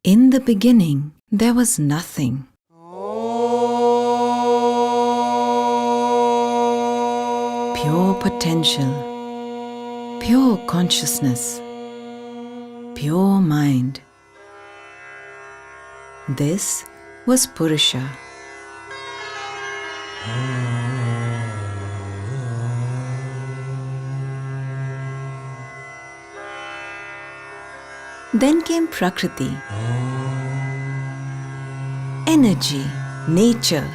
In the beginning, there was nothing. Pure potential, pure consciousness, pure mind. This was Purusha. Then came Prakriti, energy, nature.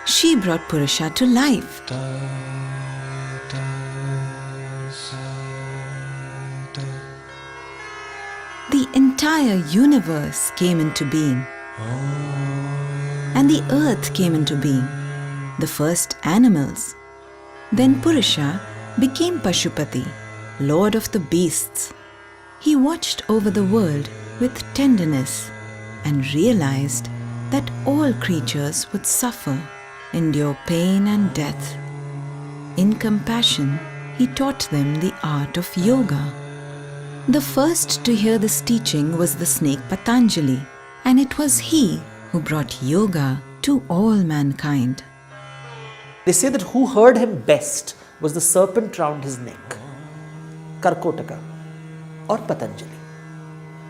She brought Purusha to life. The entire universe came into being, and the earth came into being, the first animals. Then Purusha became Pashupati, lord of the beasts. He watched over the world with tenderness and realized that all creatures would suffer, endure pain and death. In compassion, he taught them the art of yoga. The first to hear this teaching was the snake Patanjali, and it was he who brought yoga to all mankind. They say that who heard him best was the serpent round his neck, Karkotaka, or Patanjali.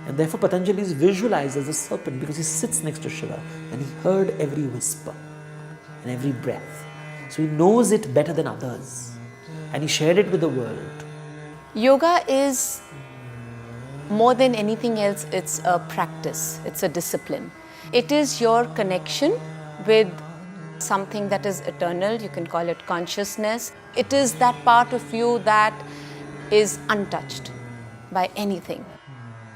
And therefore Patanjali is visualized as a serpent because he sits next to Shiva and he heard every whisper and every breath. So he knows it better than others and he shared it with the world. Yoga is more than anything else, it's a practice, it's a discipline. It is your connection with something that is eternal, you can call it consciousness. It is that part of you that is untouched by anything.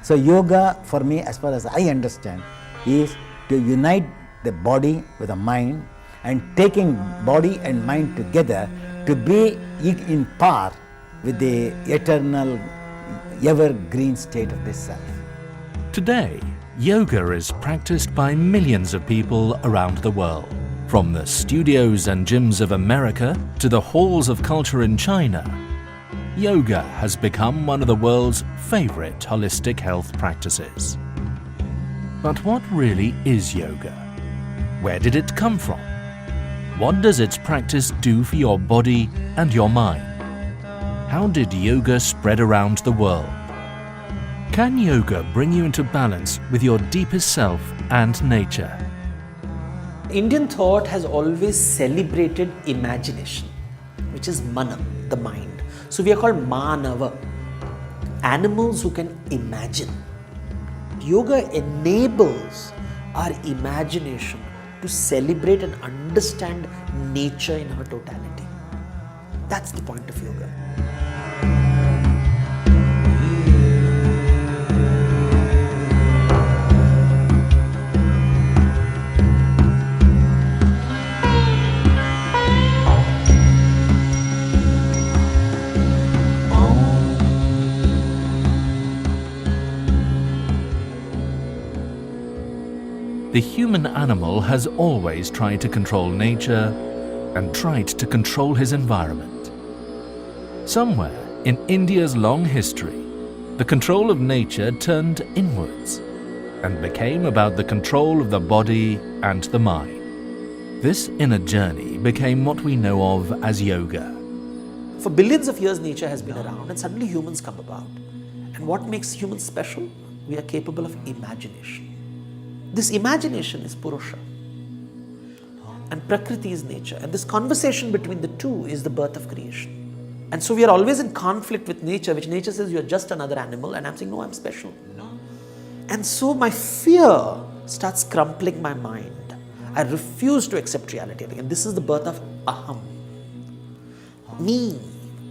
So yoga for me, as far as I understand, is to unite the body with the mind and taking body and mind together to be in par with the eternal, evergreen state of this self. Today, yoga is practiced by millions of people around the world. From the studios and gyms of America to the halls of culture in China, yoga has become one of the world's favorite holistic health practices. But what really is yoga? Where did it come from? What does its practice do for your body and your mind? How did yoga spread around the world? Can yoga bring you into balance with your deepest self and nature? Indian thought has always celebrated imagination, which is mana, the mind. So we are called Manava, animals who can imagine. Yoga enables our imagination to celebrate and understand nature in her totality. That's the point of yoga. The human animal has always tried to control nature and tried to control his environment. Somewhere in India's long history, the control of nature turned inwards and became about the control of the body and the mind. This inner journey became what we know of as yoga. For billions of years, nature has been around and suddenly humans come about. And what makes humans special? We are capable of imagination. This imagination is Purusha and Prakriti is nature, and this conversation between the two is the birth of creation. And so we are always in conflict with nature, which nature says you are just another animal, and I'm saying no, I'm special. And so my fear starts crumpling my mind. I refuse to accept reality, and this is the birth of Aham. Me,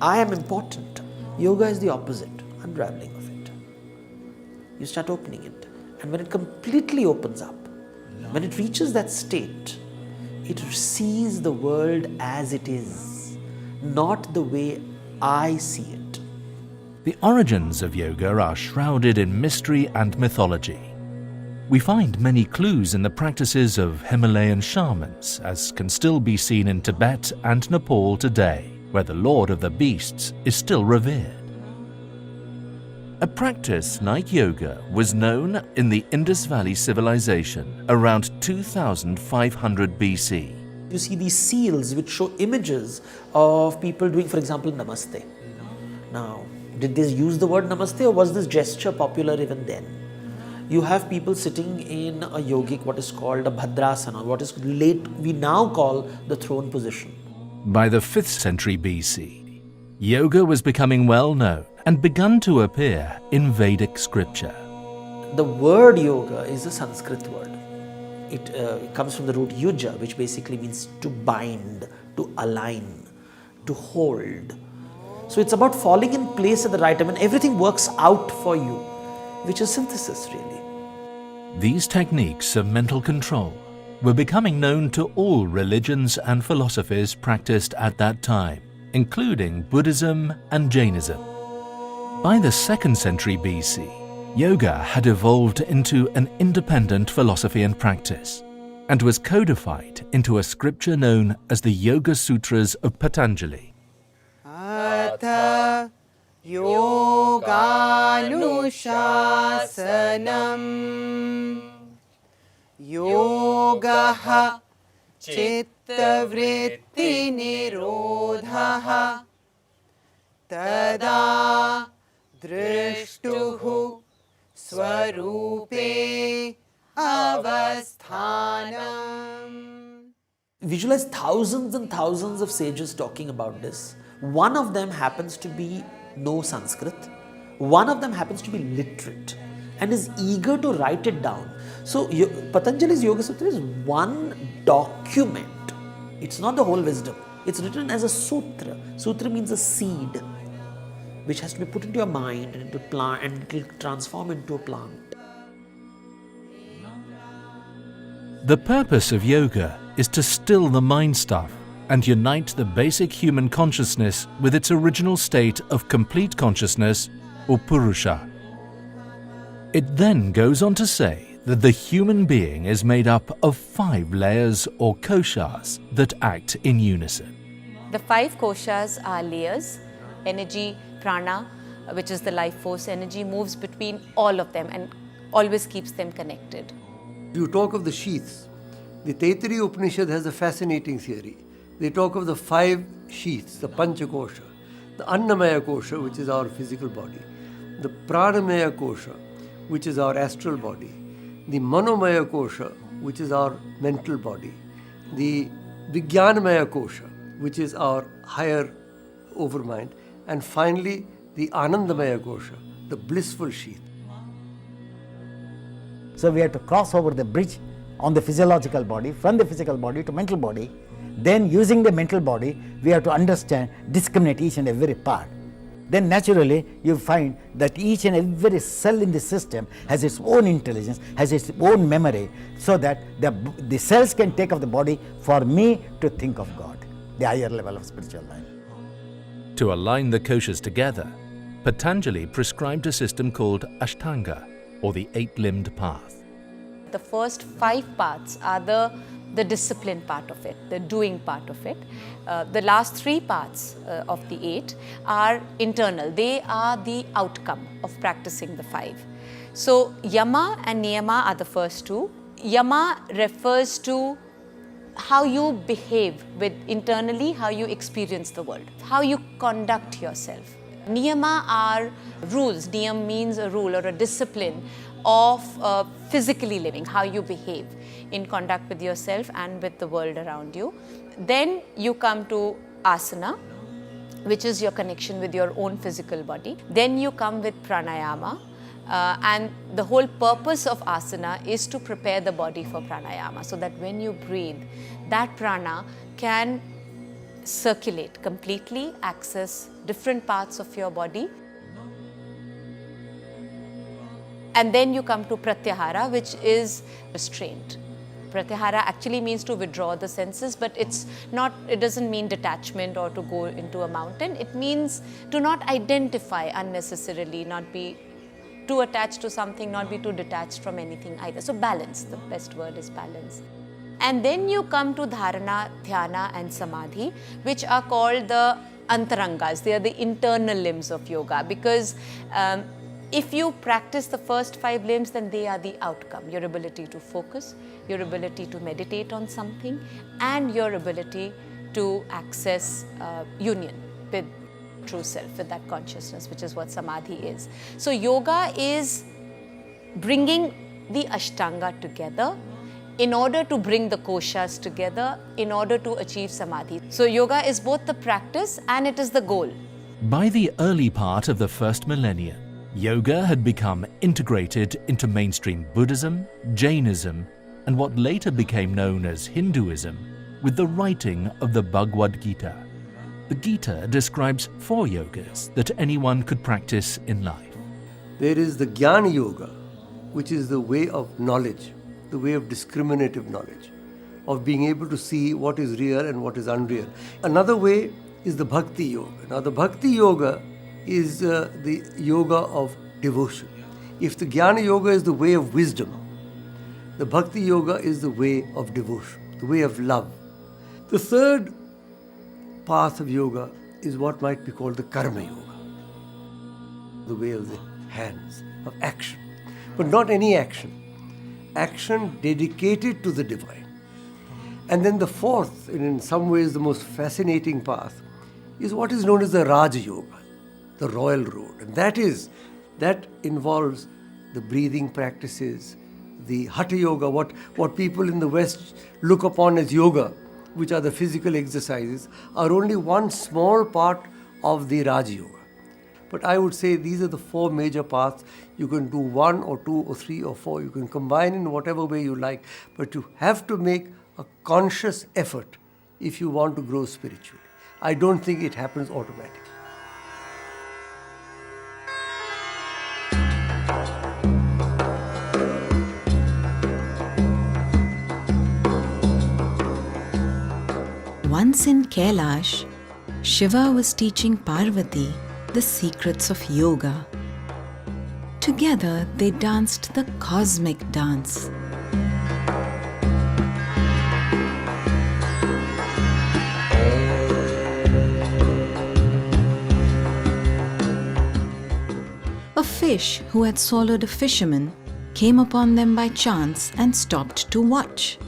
I am important. Yoga is the opposite, unraveling of it. You start opening it. And when it completely opens up, when it reaches that state, it sees the world as it is, not the way I see it. The origins of yoga are shrouded in mystery and mythology. We find many clues in the practices of Himalayan shamans, as can still be seen in Tibet and Nepal today, where the Lord of the Beasts is still revered. A practice like yoga was known in the Indus Valley civilization around 2500 BC. You see these seals which show images of people doing, for example, Namaste. Now, did they use the word Namaste, or was this gesture popular even then? You have people sitting in a yogic, what is called a Bhadrasana, what is we now call the throne position. By the 5th century BC, yoga was becoming well known and begun to appear in Vedic scripture. The word yoga is a Sanskrit word. It comes from the root yuja, which basically means to bind, to align, to hold. So it's about falling in place at the right time, and everything works out for you, which is synthesis really. These techniques of mental control were becoming known to all religions and philosophies practiced at that time, including Buddhism and Jainism. By the 2nd century BC, yoga had evolved into an independent philosophy and practice, and was codified into a scripture known as the Yoga Sutras of Patanjali. Atha yoganuशासनम् yogaha chittavrittinirodhaha tada drishtuhu swarupe avasthanam. Visualize thousands and thousands of sages talking about this. One of them happens to be know Sanskrit. One of them happens to be literate and is eager to write it down. So Patanjali's Yoga Sutra is one document. It's not the whole wisdom. It's written as a sutra. Sutra means a seed which has to be put into your mind and into plant, and it will transform into a plant. The purpose of yoga is to still the mind stuff and unite the basic human consciousness with its original state of complete consciousness, or Purusha. It then goes on to say that the human being is made up of 5 layers or koshas that act in unison. The 5 koshas are layers. Energy, prana, which is the life force energy, moves between all of them and always keeps them connected. You talk of the sheaths. The Taittiriya Upanishad has a fascinating theory. They talk of the 5 sheaths, the Panchakosha, the Annamaya Kosha, which is our physical body, the Pranamaya Kosha, which is our astral body, the Manomaya Kosha, which is our mental body, the Vijnanamaya Kosha, which is our higher overmind, and finally the Anandamaya Kosha, the blissful sheath. So we have to cross over the bridge on the physiological body, from the physical body to mental body. Then using the mental body, we have to understand, discriminate each and every part. Then naturally you find that each and every cell in the system has its own intelligence, has its own memory, so that the cells can take of the body for me to think of God, the higher level of spiritual life. To align the koshas together, Patanjali prescribed a system called Ashtanga, or the 8-limbed path. The first 5 parts are the discipline part of it, the doing part of it. The last 3 parts of the 8 are internal. They are the outcome of practicing the 5. So yama and niyama are the first 2. Yama refers to how you behave with internally, how you experience the world, how you conduct yourself. Niyama are rules. Niyam means a rule or a discipline of physically living, how you behave in conduct with yourself and with the world around you. Then you come to asana, which is your connection with your own physical body. Then you come with pranayama, and the whole purpose of asana is to prepare the body for pranayama, so that when you breathe, that prana can circulate completely, access different parts of your body. And then you come to pratyahara, which is restraint. Pratyahara actually means to withdraw the senses, but it doesn't mean detachment or to go into a mountain. It means to not identify unnecessarily, not be too attached to something, not be too detached from anything either. So balance, the best word is balance. And then you come to dharana, dhyana and samadhi, which are called the antarangas. They are the internal limbs of yoga, because If you practice the first 5 limbs, then they are the outcome. Your ability to focus, your ability to meditate on something, and your ability to access union with true self, with that consciousness, which is what samadhi is. So yoga is bringing the ashtanga together in order to bring the koshas together, in order to achieve samadhi. So yoga is both the practice and it is the goal. By the early part of the first millennium, yoga had become integrated into mainstream Buddhism, Jainism, and what later became known as Hinduism, with the writing of the Bhagavad Gita. The Gita describes 4 yogas that anyone could practice in life. There is the Jnana Yoga, which is the way of knowledge, the way of discriminative knowledge, of being able to see what is real and what is unreal. Another way is the Bhakti Yoga. Now, the Bhakti Yoga is the yoga of devotion. If the Jnana Yoga is the way of wisdom, the Bhakti Yoga is the way of devotion, the way of love. The third path of yoga is what might be called the Karma Yoga, the way of the hands, of action. But not any action. Action dedicated to the divine. And then the fourth, and in some ways the most fascinating path, is what is known as the Raja Yoga, the royal road. And that involves the breathing practices, the Hatha Yoga, what people in the West look upon as yoga, which are the physical exercises, are only one small part of the Raja Yoga. But I would say these are the 4 major paths. You can do 1 or 2 or 3 or 4. You can combine in whatever way you like. But you have to make a conscious effort if you want to grow spiritually. I don't think it happens automatically. Once in Kailash, Shiva was teaching Parvati the secrets of yoga. Together they danced the cosmic dance. A fish who had swallowed a fisherman came upon them by chance and stopped to watch.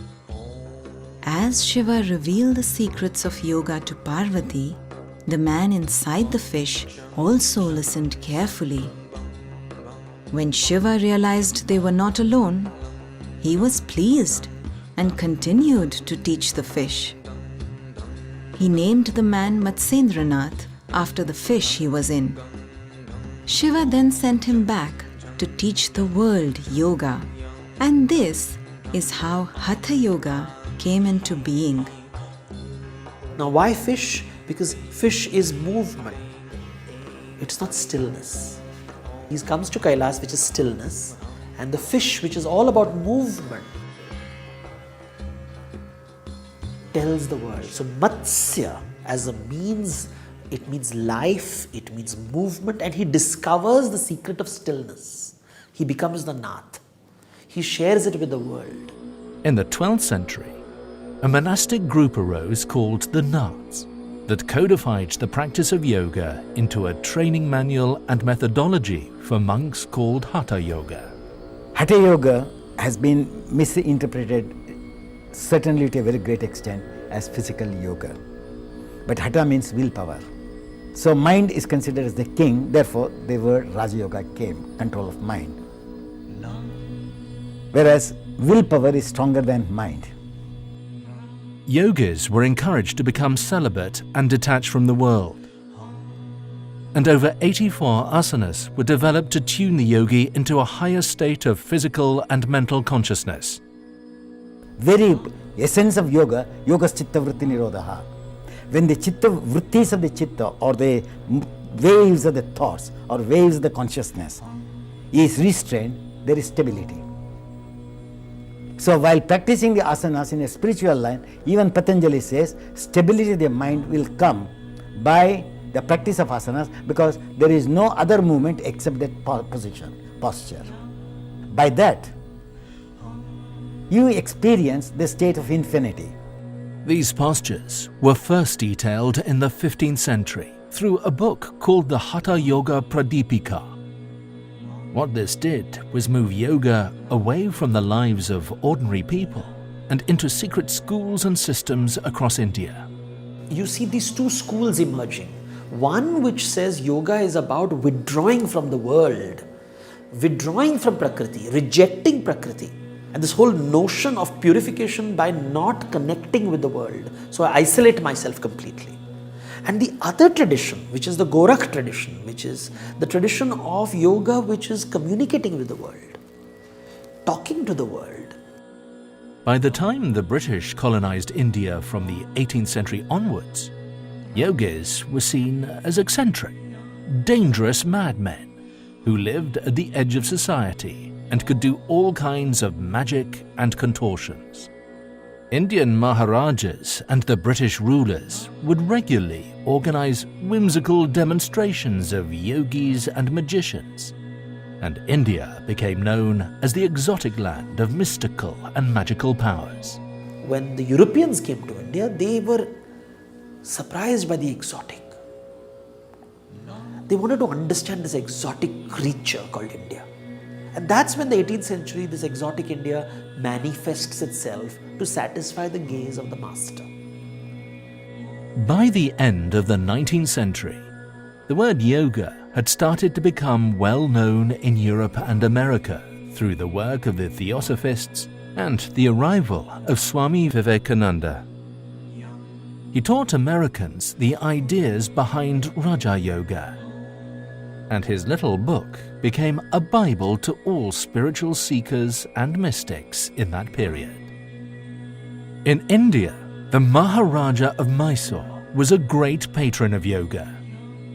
As Shiva revealed the secrets of yoga to Parvati, the man inside the fish also listened carefully. When Shiva realized they were not alone, he was pleased and continued to teach the fish. He named the man Matsyendranath after the fish he was in. Shiva then sent him back to teach the world yoga. And this is how Hatha Yoga came into being. Now, why fish? Because fish is movement. It's not stillness. He comes to Kailash, which is stillness, and the fish, which is all about movement, tells the world. So Matsya as a means, it means life, it means movement, and he discovers the secret of stillness. He becomes the Nath. He shares it with the world. In the 12th century, a monastic group arose called the Naths that codified the practice of yoga into a training manual and methodology for monks called Hatha Yoga. Hatha Yoga has been misinterpreted, certainly to a very great extent, as physical yoga. But Hatha means willpower. So mind is considered as the king, therefore the word Raja Yoga came, control of mind. Whereas willpower is stronger than mind. Yogis were encouraged to become celibate and detach from the world. And over 84 asanas were developed to tune the yogi into a higher state of physical and mental consciousness. Very essence of yoga, yoga's chitta vritti nirodha. When the chitta vrittis of the chitta, or the waves of the thoughts or waves of the consciousness is restrained, there is stability. So while practicing the asanas in a spiritual line, even Patanjali says stability of the mind will come by the practice of asanas, because there is no other movement except that posture. By that, you experience the state of infinity. These postures were first detailed in the 15th century through a book called the Hatha Yoga Pradipika. What this did was move yoga away from the lives of ordinary people and into secret schools and systems across India. You see these two schools emerging. One which says yoga is about withdrawing from the world, withdrawing from Prakriti, rejecting Prakriti, and this whole notion of purification by not connecting with the world. So I isolate myself completely. And the other tradition, which is the Gorakh tradition, which is the tradition of yoga which is communicating with the world, talking to the world. By the time the British colonized India from the 18th century onwards, yogis were seen as eccentric, dangerous madmen who lived at the edge of society and could do all kinds of magic and contortions. Indian Maharajas and the British rulers would regularly organize whimsical demonstrations of yogis and magicians, and India became known as the exotic land of mystical and magical powers. When the Europeans came to India, they were surprised by the exotic. They wanted to understand this exotic creature called India. And that's when the 18th century, this exotic India manifests itself to satisfy the gaze of the master. By the end of the 19th century, the word yoga had started to become well known in Europe and America through the work of the Theosophists and the arrival of Swami Vivekananda. He taught Americans the ideas behind Raja Yoga, and his little book became a Bible to all spiritual seekers and mystics in that period. In India, the Maharaja of Mysore was a great patron of yoga.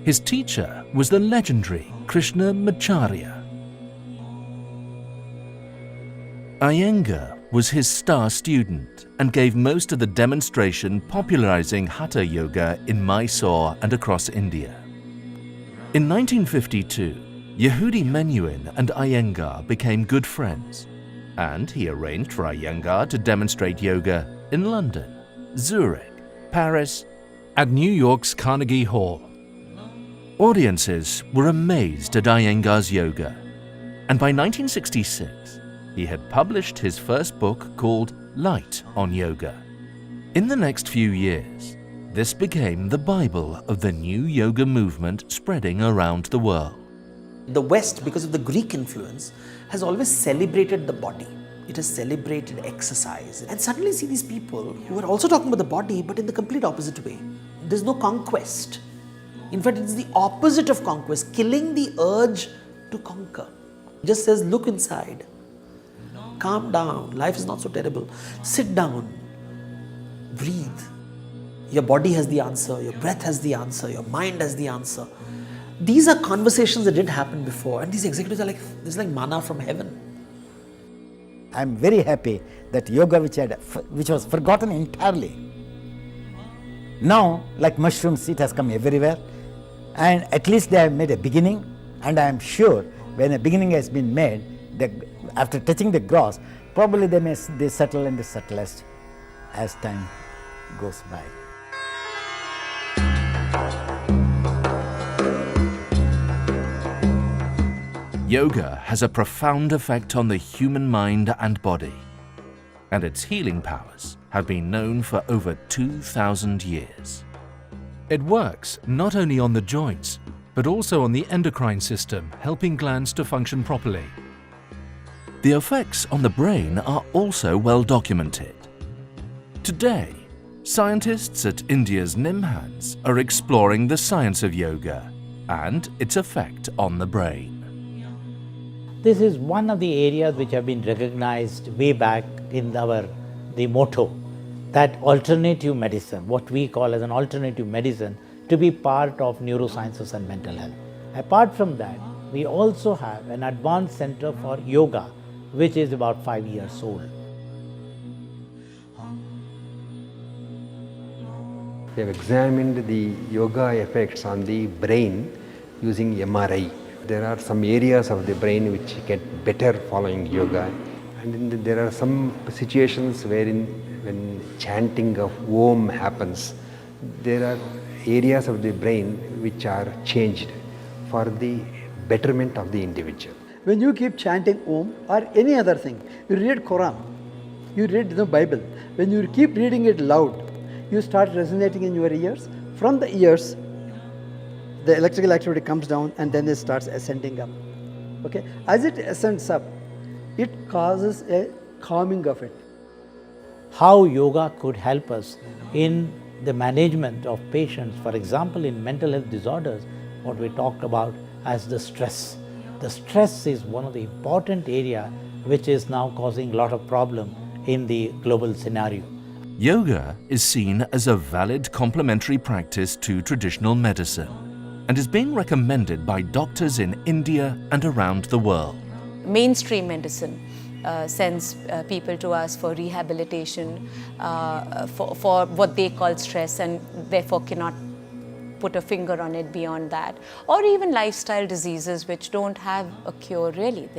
His teacher was the legendary Krishna Macharya. Iyengar was his star student and gave most of the demonstration popularizing Hatha Yoga in Mysore and across India. In 1952, Yehudi Menuhin and Iyengar became good friends, and he arranged for Iyengar to demonstrate yoga in London, Zurich, Paris, and New York's Carnegie Hall. Audiences were amazed at Iyengar's yoga, and by 1966, he had published his first book called Light on Yoga. In the next few years, this became the Bible of the new yoga movement spreading around the world. The West, because of the Greek influence, has always celebrated the body. It has celebrated exercise. And suddenly see these people who are also talking about the body, but in the complete opposite way. There's no conquest. In fact, it's the opposite of conquest, killing the urge to conquer. It just says, look inside. Calm down. Life is not so terrible. Sit down. Breathe. Your body has the answer. Your breath has the answer. Your mind has the answer. These are conversations that didn't happen before. And these executives are like, this is like manna from heaven. I'm very happy that yoga, which was forgotten entirely, now, like mushrooms, it has come everywhere. And at least they have made a beginning. And I am sure when a beginning has been made, after touching the gross, probably they settle in the subtlest as time goes by. Yoga has a profound effect on the human mind and body, and its healing powers have been known for over 2,000 years. It works not only on the joints, but also on the endocrine system, helping glands to function properly. The effects on the brain are also well documented. Today, scientists at India's NIMHANS are exploring the science of yoga and its effect on the brain. This is one of the areas which have been recognized way back in the motto, that alternative medicine, what we call as an alternative medicine, to be part of neurosciences and mental health. Apart from that, we also have an advanced center for yoga, which is about 5 years old. We have examined the yoga effects on the brain using MRI. There are some areas of the brain which get better following yoga, and there are some situations wherein when chanting of Om happens, there are areas of the brain which are changed for the betterment of the individual. When you keep chanting Om or any other thing, you read Quran, you read the Bible, when you keep reading it loud, you start resonating in your ears. From the ears, the electrical activity comes down and then it starts ascending up. Okay? As it ascends up, it causes a calming of it. How yoga could help us in the management of patients, for example, in mental health disorders, what we talked about as the stress. The stress is one of the important area which is now causing a lot of problem in the global scenario. Yoga is seen as a valid complementary practice to traditional medicine and is being recommended by doctors in India and around the world. Mainstream medicine sends people to us for rehabilitation, for what they call stress, and therefore cannot put a finger on it beyond that, or even lifestyle diseases which don't have a cure really.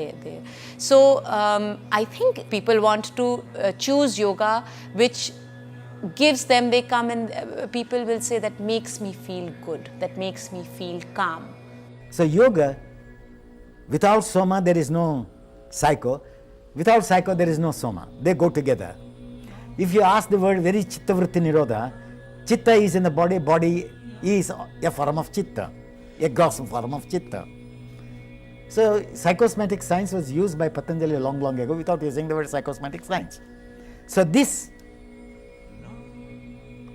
So I think people want to choose yoga which gives them, they come and people will say that makes me feel good, that makes me feel calm. So yoga, without soma there is no psycho, without psycho there is no soma, they go together. If you ask the word very chitta vritti nirodha, chitta is in the body, body is a form of chitta, a gross form of chitta. So psychosomatic science was used by Patanjali long ago without using the word psychosomatic science. So this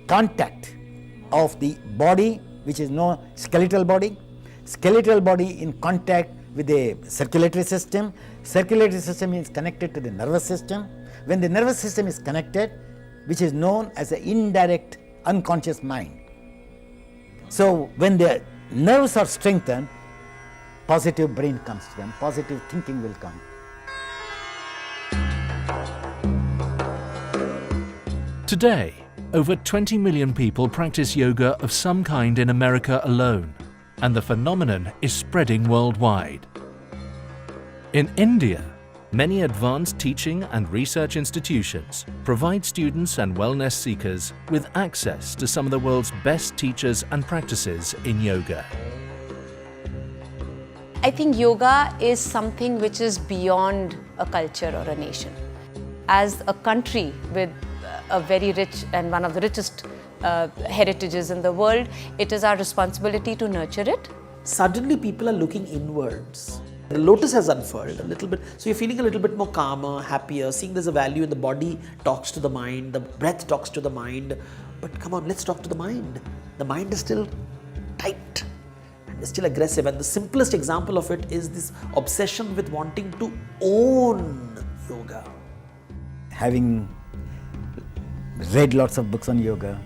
contact of the body, which is no skeletal body in contact with the circulatory system is connected to the nervous system. When the nervous system is connected, which is known as the indirect unconscious mind. So when the nerves are strengthened, positive brain comes to them, positive thinking will come. Today, over 20 million people practice yoga of some kind in America alone, and the phenomenon is spreading worldwide. In India, many advanced teaching and research institutions provide students and wellness seekers with access to some of the world's best teachers and practices in yoga. I think yoga is something which is beyond a culture or a nation. As a country with a very rich and one of the richest heritages in the world, it is our responsibility to nurture it. Suddenly people are looking inwards. The lotus has unfurled a little bit, so you're feeling a little bit more calmer, happier, seeing there's a value in the body talks to the mind, the breath talks to the mind. But come on, let's talk to the mind. The mind is still tight and it's still aggressive, and the simplest example of it is this obsession with wanting to own yoga. Having read lots of books on yoga,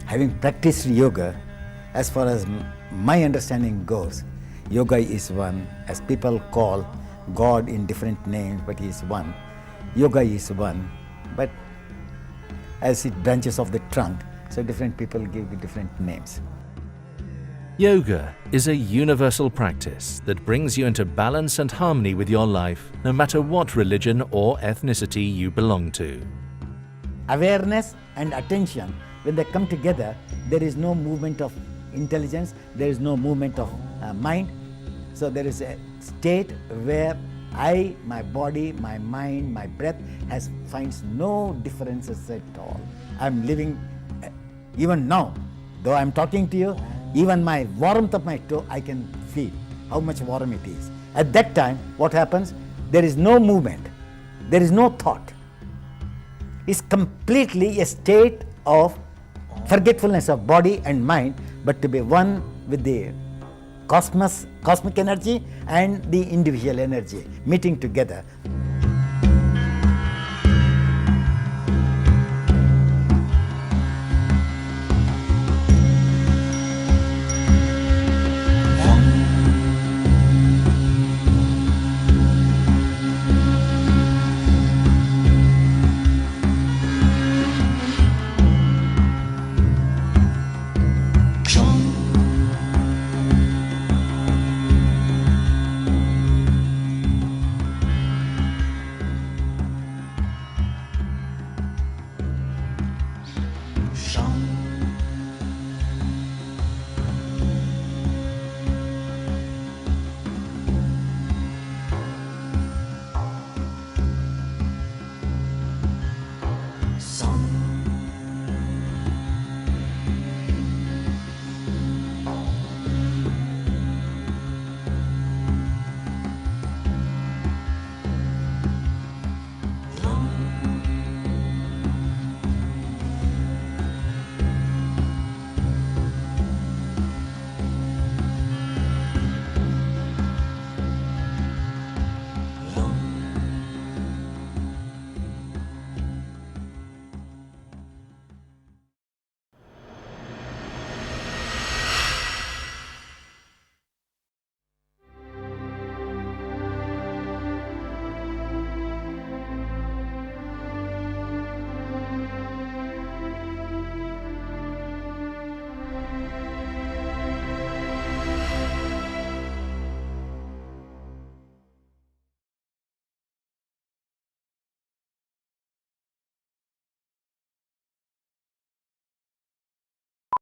having practiced yoga, as far as my understanding goes, yoga is one, as people call God in different names, but He is one. Yoga is one, but as it branches off the trunk, so different people give it different names. Yoga is a universal practice that brings you into balance and harmony with your life, no matter what religion or ethnicity you belong to. Awareness and attention, when they come together, there is no movement of intelligence, there is no movement of mind. So there is a state where my body, my mind, my breath finds no differences at all. I'm living, even now, though I'm talking to you, even my warmth of my toe, I can feel how much warm it is. At that time, what happens? There is no movement, there is no thought. It's completely a state of forgetfulness of body and mind, but to be one with the cosmic energy and the individual energy meeting together.